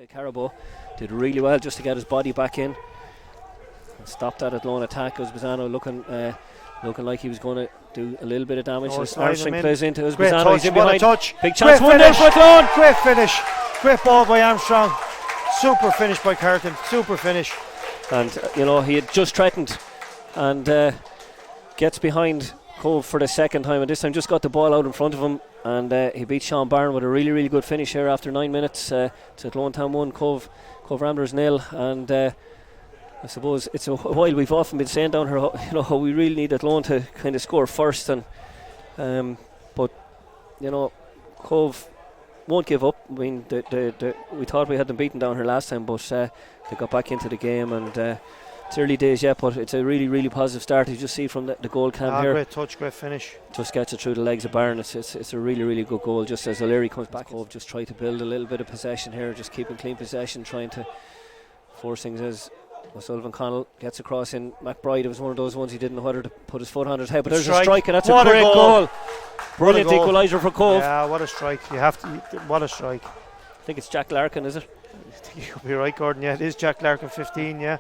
Carabo did really well just to get his body back in and stop that Athlone attack. Uzbezano looking like he was going to do a little bit of damage. Armstrong plays into Uzbezano. He's in behind. Touch. Big chance. 1-0 for Athlone. Great finish. Great ball by Armstrong. Super finish by Carton. Super finish. And he had just threatened and gets behind Cobh for the second time, and this time just got the ball out in front of him, and he beat Sean Byrne with a really, really good finish here after 9 minutes. It's Athlone Town 1, Cobh Ramblers 0, and I suppose it's a while we've often been saying down here how we really need Athlone to kind of score first, and but Cobh won't give up. I mean, we thought we had them beaten down here last time, but they got back into the game, and it's early days yet, but it's a really, really positive start. You just see from the goal cam here. Great touch, great finish. Just gets it through the legs of Byrne. It's a really, really good goal. Just as O'Leary comes back, Cobh just try to build a little bit of possession here, just keeping clean possession, trying to force things as O'Sullivan Connell gets across in. McBride, it was one of those ones he didn't know whether to put his foot on his head, but there's a strike, and that's a great goal. Brilliant equaliser for Cobh. Yeah, what a strike. What a strike. I think it's Jack Larkin, is it? You could be right, Gordon. Yeah, it is Jack Larkin, 15, yeah.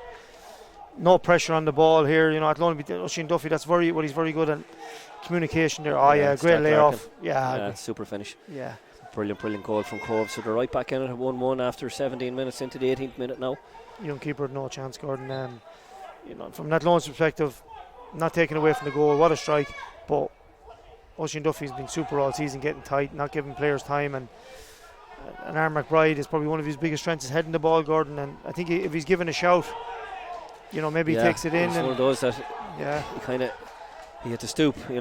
No pressure on the ball here, Athlone beat Oisin Duffy. That's what he's very good at, communication there. Great layoff. Yeah, super finish. Yeah, brilliant goal from Cobh. So they're right back in it at 1-1 after 17 minutes into the 18th minute now. Young keeper had no chance, Gordon. From Athlone's perspective, not taking away from the goal, what a strike. But Oisin Duffy's been super all season, getting tight, not giving players time, and Aaron McBride is probably one of his biggest strengths is heading the ball, Gordon. And I think if he's given a shout, maybe he takes it in. It's one of those that he had to stoop. Do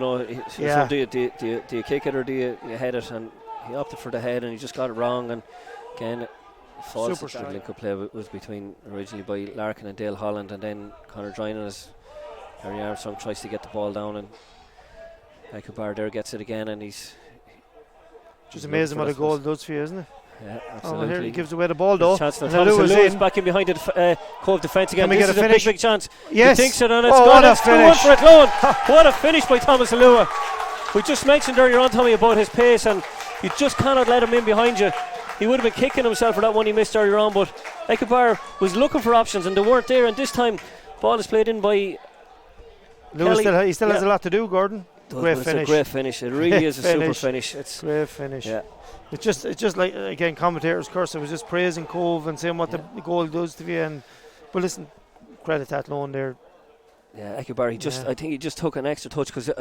you kick it or do you head it? And he opted for the head, and he just got it wrong. And again, false. The link-up play was between originally by Larkin and Dale Holland, and then Conor Drinan as Harry Armstrong tries to get the ball down, and Ekubar there gets it again, and he's just amazing what a goal does for you, isn't it? Yeah, absolutely. Here he gives away the ball though. Thomas Lewis back in behind the Cobh defence again. This is a big chance. Yes. He thinks it, and it's gone. It's 2-1 for Athlone. What a finish by Thomas Lewis. We just mentioned earlier on, Tommy, about his pace, and you just cannot let him in behind you. He would have been kicking himself for that one he missed earlier on, but Ekubar was looking for options and they weren't there, and this time ball is played in by Lewis. He still has a lot to do, Gordon. Great finish. It's a great finish. It really is a super finish. It's great finish. Yeah. It's just like, again, commentators curse. I was just praising Cobh and saying what the goal does to you. But listen, credit to Athlone there. Yeah, Ekubar, I think he just took an extra touch because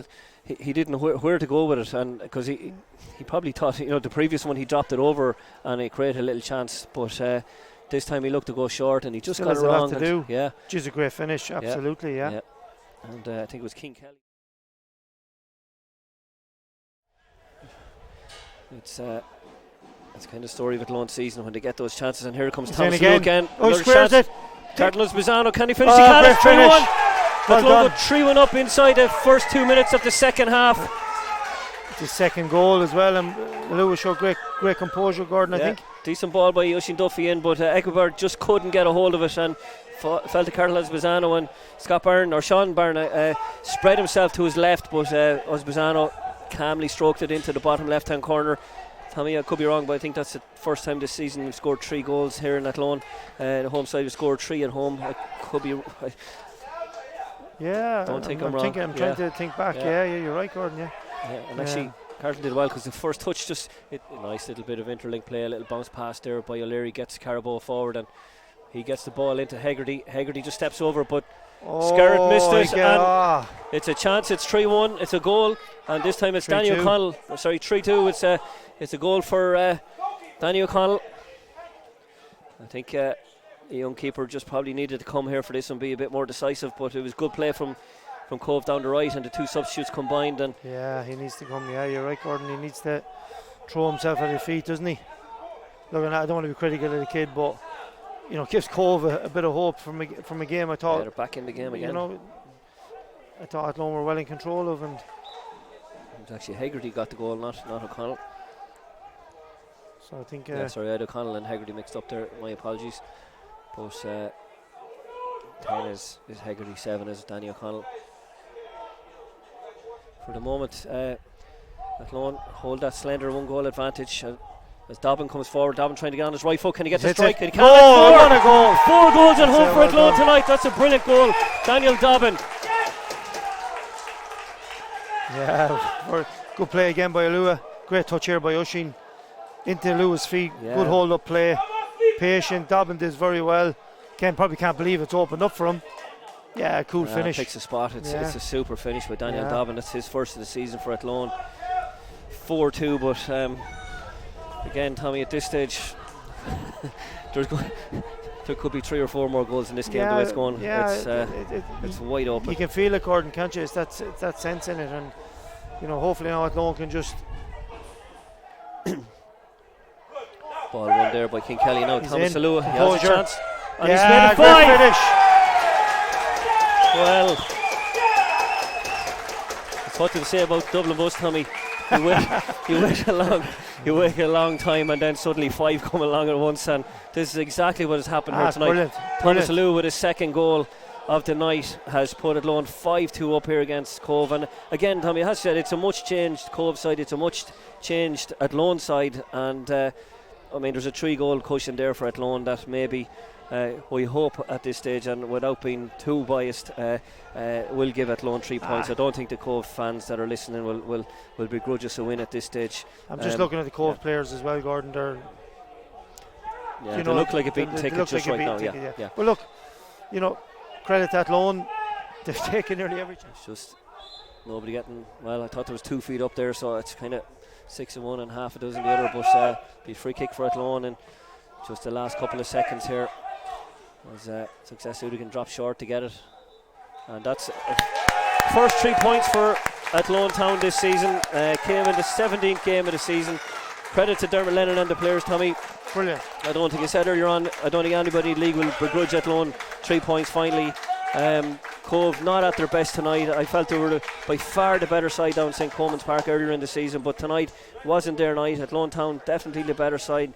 he didn't know where to go with it, and because he probably thought the previous one he dropped it over and it created a little chance, but this time he looked to go short and he just got it wrong. To do. Yeah, just a great finish, absolutely. Yeah. And I think it was King Kelly. It's kind of story of Athlone season when they get those chances, and here comes Thomas again. Squares it. Carlos Bizzano, can he finish? He can. It's 3-1. Athlone got 3-1 up inside the first 2 minutes of the second half. It's his second goal as well, and Lewis showed great composure, Gordon. I think decent ball by Oisin Duffy in, but Ekubar just couldn't get a hold of it, and fell to Carlos Bizzano, and Sean Byrne spread himself to his left, but Bizzano calmly stroked it into the bottom left hand corner. Tommy, I could be wrong, but I think that's the first time this season we've scored 3 goals here in Athlone. The home side has scored 3 at home. I could be. Don't think I'm wrong. I'm trying to think back. Yeah, you're right, Gordon. Yeah. And actually, Carlton did well because the first touch nice little bit of interlink play, a little bounce pass there by O'Leary, gets Carabo forward, and he gets the ball into Hegarty. Hegarty just steps over, but Scarrett missed it, and it's a chance. It's 3-1. It's a goal, and this time it's Danny O'Connell. 3-2. It's a goal for Danny O'Connell. I think a young keeper just probably needed to come here for this and be a bit more decisive, but it was good play from Cobh down the right, and the 2 substitutes combined. And he needs to come. Yeah, you're right, Gordon. He needs to throw himself at his feet, doesn't he? Look, I don't want to be critical of the kid, but gives Cobh a bit of hope from a game. I thought they're back in the game again. I thought Athlone were well in control of, and it was actually Hegarty got the goal, not O'Connell. So I think I had O'Connell and Hegarty mixed up there. My apologies. But 10 is Hegarty, 7 is Danny O'Connell. For the moment, Athlone hold that slender 1 goal advantage. As Dobbin comes forward, Dobbin trying to get on his right foot. Can he get the Hits strike? it. He can't. Oh, what a goal! 4 goals at home That's for it, well Athlone done. tonight. That's a brilliant goal. Daniel Dobbin. Yeah, good play again by Alua. Great touch here by Oisín. Into Lua's feet. Yeah. Good hold up play. Patient. Dobbin does very well. Ken probably can't believe it's opened up for him. Yeah, cool finish. Picks a spot. It's a super finish by Daniel Dobbin. That's his first of the season for Athlone. 4-2, but again, Tommy, at this stage, there could be 3 or 4 more goals in this game. The way it's going, it's wide open. You can feel it, Gordon, can't you? It's that sense in it, and hopefully now Athlone can just. Ball won there by King Kelly. Now Thomas Alua, he has a chance, and he's made it 5. Great finish. Well, that's what to say about Dublin bus, Tommy. You wait a long time, and then suddenly 5 come along at once, and this is exactly what has happened here tonight. Brilliant. Thomas Alua with his second goal of the night has put Athlone 5-2 up here against Cobh. And again, Tommy, has said it's a much changed Cobh side, it's a much changed Athlone side, and there's a 3-goal cushion there for Athlone that maybe we hope at this stage, and without being too biased, will give Athlone 3 points. I don't think the Cobh fans that are listening will begrudge us a win at this stage. I'm just looking at the Cobh players as well, Gordon. They look like a beaten ticket just right now. Yeah. Well, look, credit to Athlone. They've taken nearly every chance. It's just nobody getting. Well, I thought there was 2 feet up there, so it's kind of 6 in one and half a dozen the other. But be a free kick for Athlone, and just the last couple of seconds here was Success Udigan drop short to get it, and that's first 3 points for Athlone Town this season. Came in the 17th game of the season. Credit to Dermot Lennon and the players, Tommy. Brilliant. I don't think I said earlier on, I don't think anybody in the league will begrudge Athlone 3 points finally. Cobh not at their best tonight. I felt they were by far the better side down St. Coleman's Park earlier in the season, but tonight wasn't their night. Athlone Town definitely the better side.